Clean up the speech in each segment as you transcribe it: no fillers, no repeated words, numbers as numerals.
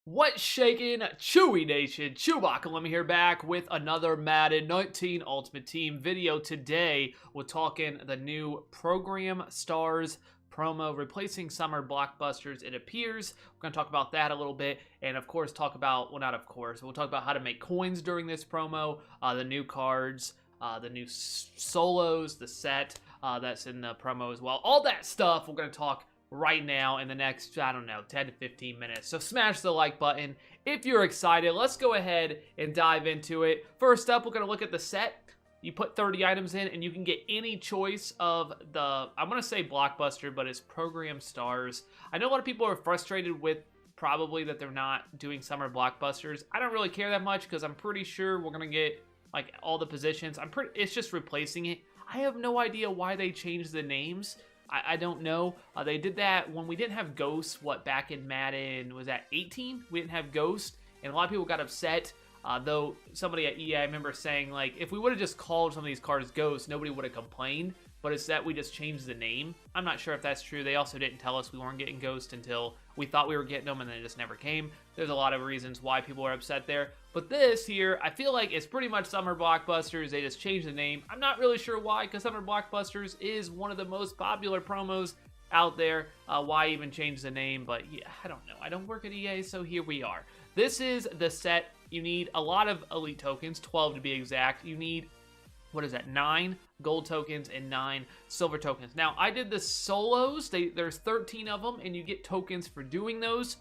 What's shaking, Chewy Nation? ChewbaccaLemma here, back with another Madden 19 Ultimate Team video. Today, we're talking the new Program Stars promo replacing summer blockbusters, it appears. We're going to talk about that a little bit, and of course talk about, well, not of course, we'll talk about how to make coins during this promo, the new cards, the new solos, the set that's in the promo as well. All that stuff we're going to talk right now in the next, I don't know, 10 to 15 minutes. So smash the like button if you're excited. Let's go ahead and dive into it. First up, we're going to look at the set. You put 30 items in and you can get any choice of the, I'm going to say blockbuster, but it's Program Stars. I know a lot of people are frustrated with probably that they're not doing summer blockbusters. I don't really care that much because I'm pretty sure we're going to get like all the positions. It's just replacing it. I have no idea why they changed the names. I don't know. They did that when we didn't have Ghost, back in Madden, was that 18? We didn't have Ghost, and a lot of people got upset, though somebody at EA, I remember saying, like, if we would have just called some of these cards Ghost, nobody would have complained, but it's that we just changed the name. I'm not sure if that's true. They also didn't tell us we weren't getting Ghost until we thought we were getting them, and then it just never came. There's a lot of reasons why people are upset there. But this here, I feel like it's pretty much Summer Blockbusters. They just changed the name. I'm not really sure why, because Summer Blockbusters is one of the most popular promos out there. Why even change the name? But yeah, I don't know. I don't work at EA, so here we are. This is the set. You need a lot of elite tokens, 12 to be exact. You need, what is that, 9 gold tokens and 9 silver tokens. Now, I did the solos. There's 13 of them, and you get tokens for doing those.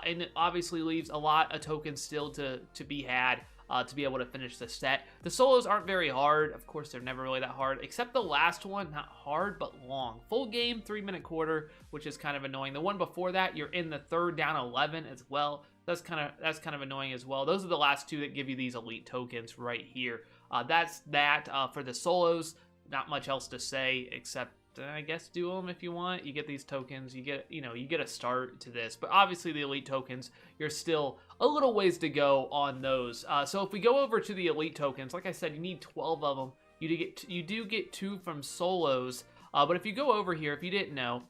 And it obviously leaves a lot of tokens still to be had to be able to finish the set. The solos aren't very hard. Of course, they're never really that hard, except the last one, not hard, but long. Full game, 3-minute quarter, which is kind of annoying. The one before that, you're in the third down 11 as well. That's kind of annoying as well. Those are the last two that give you these elite tokens right here. That's that for the solos. Not much else to say except I guess do them if you want. You get these tokens, you get a start to this, but obviously the elite tokens, you're still a little ways to go on those. So if we go over to the elite tokens, like I said, you need 12 of them. You do get 2 from solos, but if you go over here, if you didn't know,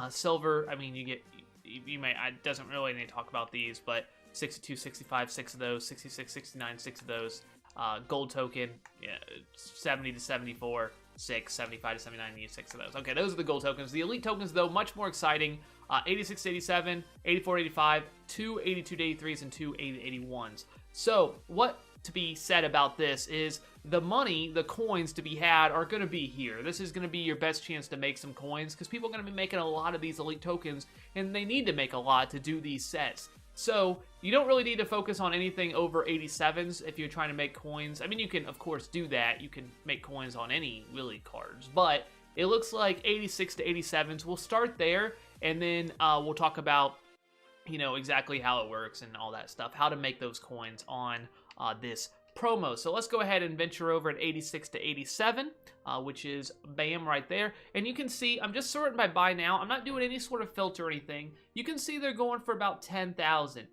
silver, I mean, you may, it doesn't really need to talk about these, but 62, 65, 6 of those, 66, 69, 6 of those, gold token, yeah, 70 to 74, 6, 75 to 79, you need 6 of those. Okay, those are the gold tokens. The elite tokens, though, much more exciting. 86 to 87, 84 to 85, 2 82 to 83s, and 2 80 to 81s. So, what to be said about this is the money, the coins to be had are going to be here. This is going to be your best chance to make some coins because people are going to be making a lot of these elite tokens, and they need to make a lot to do these sets. So, you don't really need to focus on anything over 87s if you're trying to make coins. I mean, you can, of course, do that. You can make coins on any, really, cards. But it looks like 86 to 87s. We'll start there, and then we'll talk about, exactly how it works and all that stuff. How to make those coins on this promo. So let's go ahead and venture over at 86 to 87, which is bam right there. And you can see I'm just sorting by buy now. I'm not doing any sort of filter or anything. You can see they're going for about 10,000.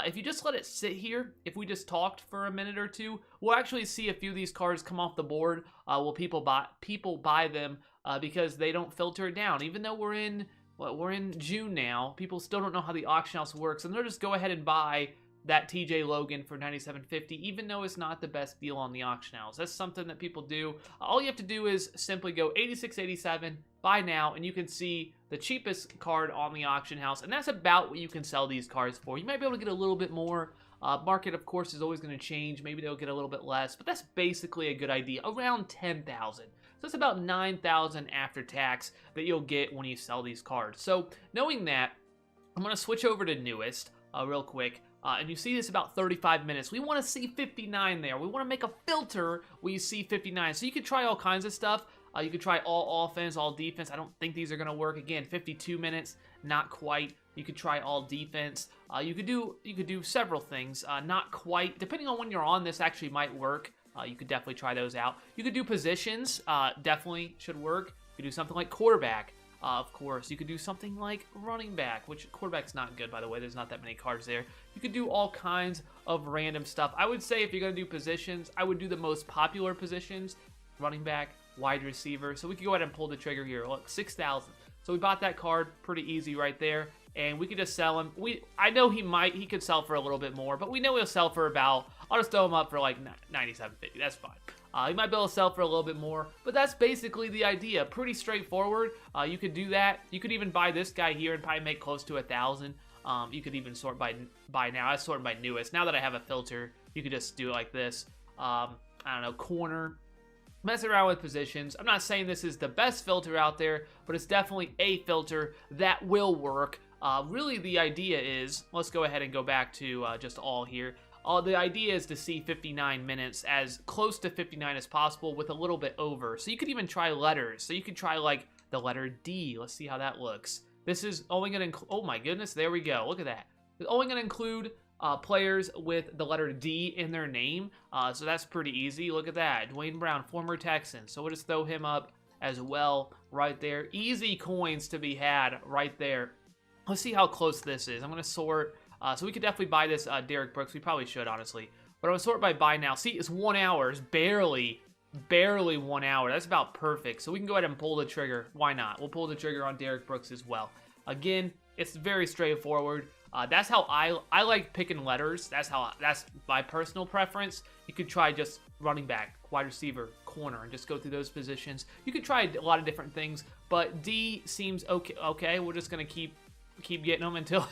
If you just let it sit here, if we just talked for a minute or two, we'll actually see a few of these cards come off the board. Will people buy them because they don't filter it down? Even though we're in June now, people still don't know how the auction house works, and they'll just go ahead and buy that TJ Logan for $97.50, even though it's not the best deal on the auction house. That's something that people do. All you have to do is simply go 86, 87, buy now, and you can see the cheapest card on the auction house, and that's about what you can sell these cards for. You might be able to get a little bit more. Market, of course, is always going to change. Maybe they'll get a little bit less, but that's basically a good idea. Around 10,000. So that's about 9,000 after tax that you'll get when you sell these cards. So knowing that, I'm going to switch over to newest real quick. And you see this about 35 minutes. We want to see 59 there. We want to make a filter where you see 59. So you could try all kinds of stuff. You could try all offense, all defense. I don't think these are going to work. Again, 52 minutes, not quite. You could try all defense. You could do several things. Not quite. Depending on when you're on, this actually might work. You could definitely try those out. You could do positions. Definitely should work. You could do something like quarterback. Of course, you could do something like running back, which quarterback's not good, by the way. There's not that many cards there. You could do all kinds of random stuff. I would say if you're going to do positions, I would do the most popular positions, running back, wide receiver. So we could go ahead and pull the trigger here. Look, 6,000. So we bought that card pretty easy right there. and we could just sell him. I know he could sell for a little bit more, but we know he'll sell for about, I'll just throw him up for like 97.50. That's fine. He might be able to sell for a little bit more, but that's basically the idea. Pretty straightforward. You could do that. You could even buy this guy here and probably make close to 1,000. You could even sort by now. I sort by newest. Now that I have a filter, you could just do it like this. I don't know, corner. Mess around with positions. I'm not saying this is the best filter out there, but it's definitely a filter that will work. Really, the idea is, let's go ahead and go back to just all here. The idea is to see 59 minutes, as close to 59 as possible with a little bit over. So you could even try letters. So you could try like the letter D. Let's see how that looks. This is only going to include, oh my goodness, there we go. Look at that. It's only going to include players with the letter D in their name. So that's pretty easy. Look at that. Dwayne Brown, former Texan. So we'll just throw him up as well right there. Easy coins to be had right there. Let's see how close this is. I'm going to sort. So we could definitely buy this Derek Brooks. We probably should, honestly. But I'm going to sort by buy now. See, it's 1 hour. It's barely 1 hour. That's about perfect. So we can go ahead and pull the trigger. Why not? We'll pull the trigger on Derek Brooks as well. Again, it's very straightforward. That's how I like picking letters. That's my personal preference. You could try just running back, wide receiver, corner, and just go through those positions. You could try a lot of different things, but D seems okay. Okay, we're just going to keep getting them until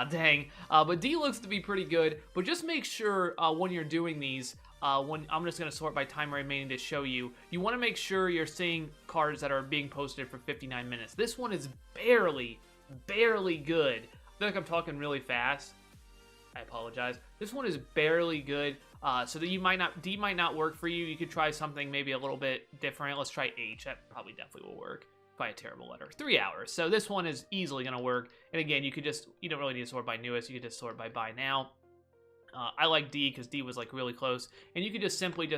dang. But D looks to be pretty good, but just make sure when you're doing these, when I'm just going to sort by time remaining to show you, you want to make sure you're seeing cards that are being posted for 59 minutes. This one is barely good. I feel like I'm talking really fast. I apologize. This one is barely good, so that D might not work for you. You could try something maybe a little bit different. Let's try H. That probably definitely will work. By a terrible letter. 3 hours. So this one is easily going to work. And again, you don't really need to sort by newest. You could just sort by buy now. I like D because D was like really close. And you could just simply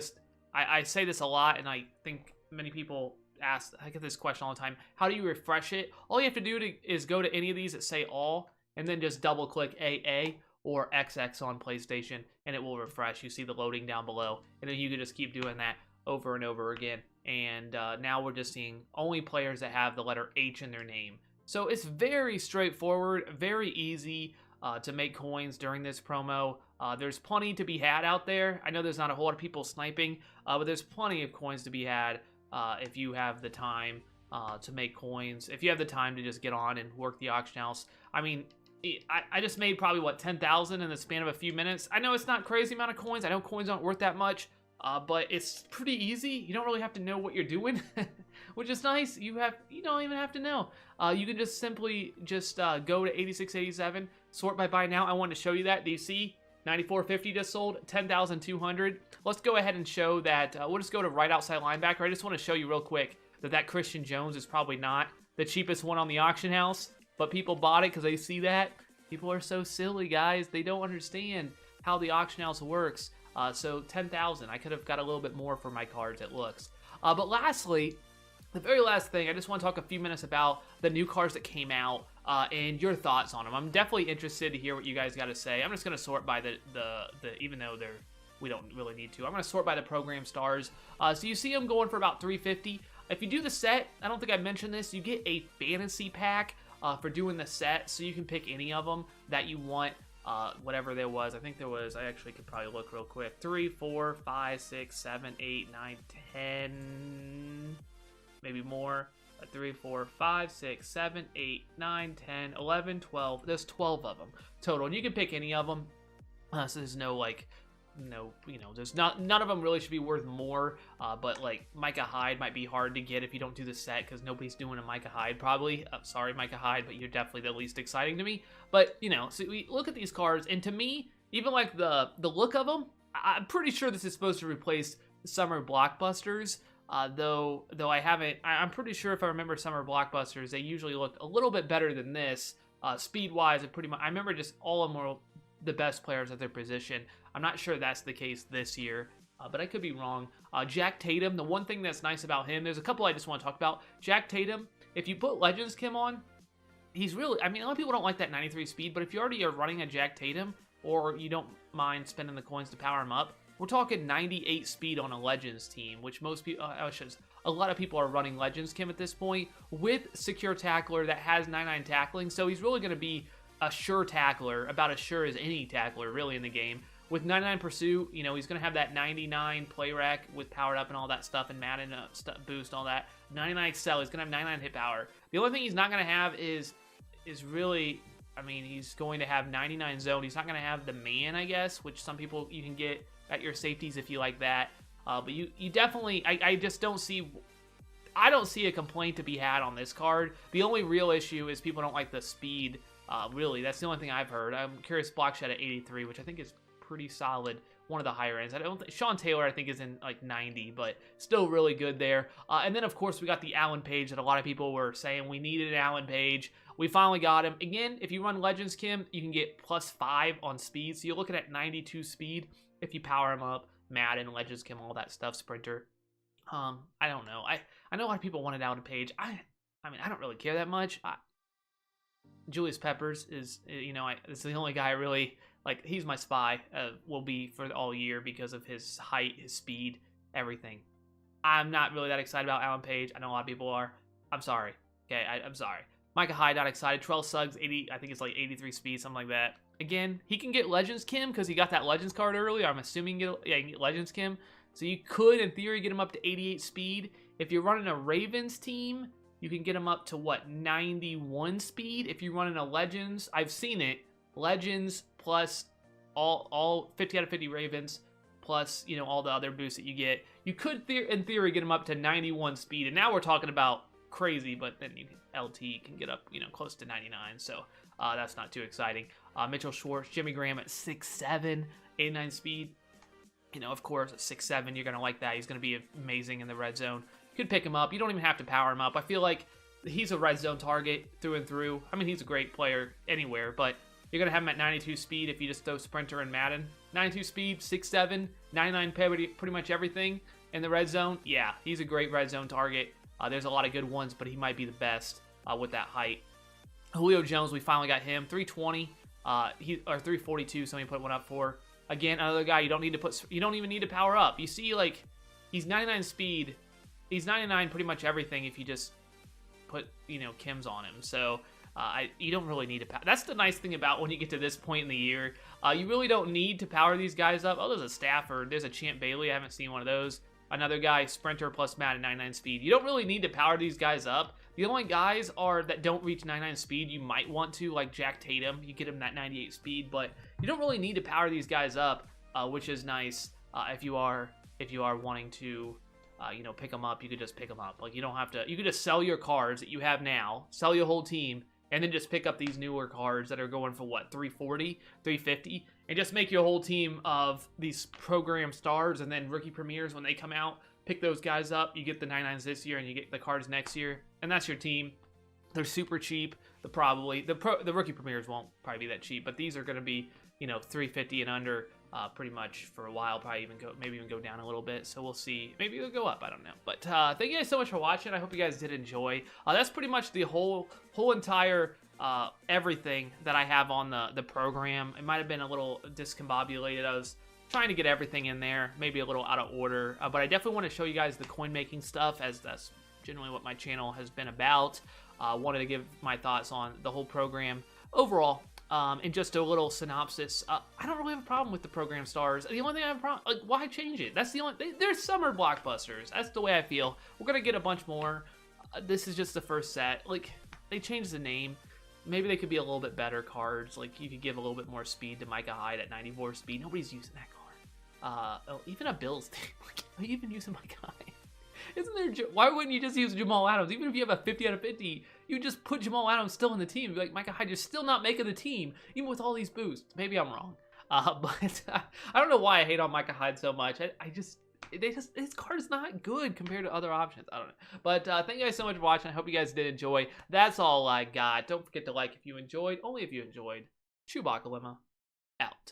I say this a lot, and I think many people ask, I get this question all the time, how do you refresh it? All you have to do is go to any of these that say all, and then just double click AA or XX on PlayStation, and it will refresh. You see the loading down below, and then you can just keep doing that over and over again. And now we're just seeing only players that have the letter H in their name. So it's very straightforward, very easy to make coins during this promo. There's plenty to be had out there. I know there's not a whole lot of people sniping, but there's plenty of coins to be had if you have the time to make coins. If you have the time to just get on and work the auction house. I mean, I just made probably, what, 10,000 in the span of a few minutes. I know it's not crazy amount of coins. I know coins aren't worth that much. But it's pretty easy. You don't really have to know what you're doing, which is nice. You don't even have to know. You can just simply go to 8687, sort by buy now. I wanted to show you that. Do you see 94.50 just sold, 10,200. Let's go ahead and show that. We'll just go to right outside linebacker. I just want to show you real quick that Christian Jones is probably not the cheapest one on the auction house, but people bought it because they see that. People are so silly, guys. They don't understand how the auction house works. So 10,000. I could have got a little bit more for my cards, it looks. But lastly, the very last thing, I just want to talk a few minutes about the new cards that came out and your thoughts on them. I'm definitely interested to hear what you guys got to say. I'm just going to sort by the even though we don't really need to. I'm going to sort by the program stars. So you see them going for about 350. If you do the set, I don't think I mentioned this, you get a fantasy pack for doing the set, so you can pick any of them that you want. Whatever there was, I think there was, I actually could probably look real quick, 3, 4, 5, 6, 7, 8, 9, 10, maybe more, 3, 4, 5, 6, 7, 8, 9, 10, 11, 12, there's 12 of them total, and you can pick any of them, so there's there's none of them really should be worth more, but like Micah Hyde might be hard to get if you don't do the set, because nobody's doing a Micah Hyde probably. Sorry Micah Hyde, but you're definitely the least exciting to me. But so we look at these cards, and to me, even like the look of them, I'm pretty sure this is supposed to replace Summer Blockbusters. Though I'm pretty sure if I remember Summer Blockbusters, they usually looked a little bit better than this, speed-wise. And pretty much, I remember just all of them were the best players at their position. I'm not sure that's the case this year, but I could be wrong. Jack Tatum, the one thing that's nice about him, there's a couple I just want to talk about. Jack Tatum, if you put Legends Kim on, he's really, I mean, a lot of people don't like that 93 speed, but if you already are running a Jack Tatum, or you don't mind spending the coins to power him up, we're talking 98 speed on a Legends team, which most people, a lot of people are running Legends Kim at this point, with Secure Tackler that has 99 tackling, so he's really going to be a sure tackler, about as sure as any tackler really in the game. With 99 Pursuit, you know, he's going to have that 99 play rack with powered up and all that stuff, and Madden boost, all that. 99 Excel, he's going to have 99 hit power. The only thing he's not going to have is really, I mean, he's going to have 99 zone. He's not going to have the man, I guess, which some people you can get at your safeties if you like that. But you definitely, I just don't see, I don't see a complaint to be had on this card. The only real issue is people don't like the speed. Really, that's the only thing I've heard. I'm curious, Block Shed at 83, which I think is pretty solid, one of the higher ends. I don't think Sean Taylor, I think, is in like 90, but still really good there. And then of course we got the Alan Page that a lot of people were saying we needed an Alan Page. We finally got him. Again, if you run Legends Kim, you can get +5 on speed, so you're looking at 92 speed if you power him up. Madden, Legends Kim, all that stuff, Sprinter. I don't know. I know a lot of people wanted Alan Page. I mean, I don't really care that much. Julius Peppers is, you know, it's the only guy I really like. He's my spy, will be for all year because of his height, his speed, everything. I'm not really that excited about Alan Page. I know a lot of people are. I'm sorry. Okay, I'm sorry. Micah Hyde, not excited. Trell Suggs, 80, I think it's like 83 speed, something like that. Again, he can get Legends Kim because he got that Legends card earlier. I'm assuming he can get Legends Kim. So you could, in theory, get him up to 88 speed. If you're running a Ravens team, you can get him up to, what, 91 speed? If you're running a Legends, I've seen it. Legends plus all 50 out of 50 Ravens plus, you know, all the other boosts that you get. You could, in theory, get him up to 91 speed. And now we're talking about crazy, but then you can, LT can get up, you know, close to 99. So that's not too exciting. Mitchell Schwartz, Jimmy Graham at 6'7", 89 speed. You know, of course, at 6'7", you're going to like that. He's going to be amazing in the red zone. You could pick him up. You don't even have to power him up. I feel like he's a red zone target through and through. I mean, he's a great player anywhere, but you're going to have him at 92 speed if you just throw Sprinter and Madden. 92 speed, 6'7", 99 pretty much everything in the red zone. Yeah, he's a great red zone target. There's a lot of good ones, but he might be the best with that height. Julio Jones, we finally got him. 320, or 342, somebody put one up for. Again, another guy you don't need to put, you don't even need to power up. You see, like, he's 99 speed. He's 99 pretty much everything if you just put, you know, Kims on him. So you don't really need to power. That's the nice thing about when you get to this point in the year. You really don't need to power these guys up. Oh, there's a Stafford. There's a Champ Bailey. I haven't seen one of those. Another guy, Sprinter plus Madden, 99 speed. You don't really need to power these guys up. The only guys are that don't reach 99 speed you might want to, like Jack Tatum. You get him that 98 speed, but you don't really need to power these guys up, which is nice. If you are wanting to, you know, pick them up, you could just pick them up. Like, you don't have to. You could just sell your cards that you have now, sell your whole team, and then just pick up these newer cards that are going for what, 340, 350, and just make your whole team of these program stars, and then rookie premieres when they come out. Pick those guys up. You get the 99s this year, and you get the cards next year, and that's your team. They're super cheap. The rookie premieres won't probably be that cheap, but these are going to be, you know, 350 and under pretty much for a while. Probably maybe even go down a little bit. So we'll see. Maybe it'll go up. I don't know. But thank you guys so much for watching. I hope you guys did enjoy. That's pretty much the whole entire everything that I have on the program. It might have been a little discombobulated. I was trying to get everything in there, maybe a little out of order, but I definitely want to show you guys the coin making stuff, as that's generally what my channel has been about. Wanted to give my thoughts on the whole program overall, and just a little synopsis. I don't really have a problem with the program stars. The only thing I have a problem, like, why change it? That's the only, they're summer blockbusters. That's the way I feel. We're gonna get a bunch more. This is just the first set. Like, they changed the name. Maybe they could be a little bit better cards. Like, you could give a little bit more speed to Micah Hyde at 94 speed. Nobody's using that card. Even a Bills team. Are you even using Micah Hyde? Isn't there? Why wouldn't you just use Jamal Adams? Even if you have a 50 out of 50, you just put Jamal Adams still in the team. Be like, Micah Hyde, you're still not making the team, even with all these boosts. Maybe I'm wrong. But I don't know why I hate on Micah Hyde so much. His card's not good compared to other options. I don't know. But thank you guys so much for watching. I hope you guys did enjoy. That's all I got. Don't forget to like if you enjoyed. Only if you enjoyed. ChewbaccaLemma out.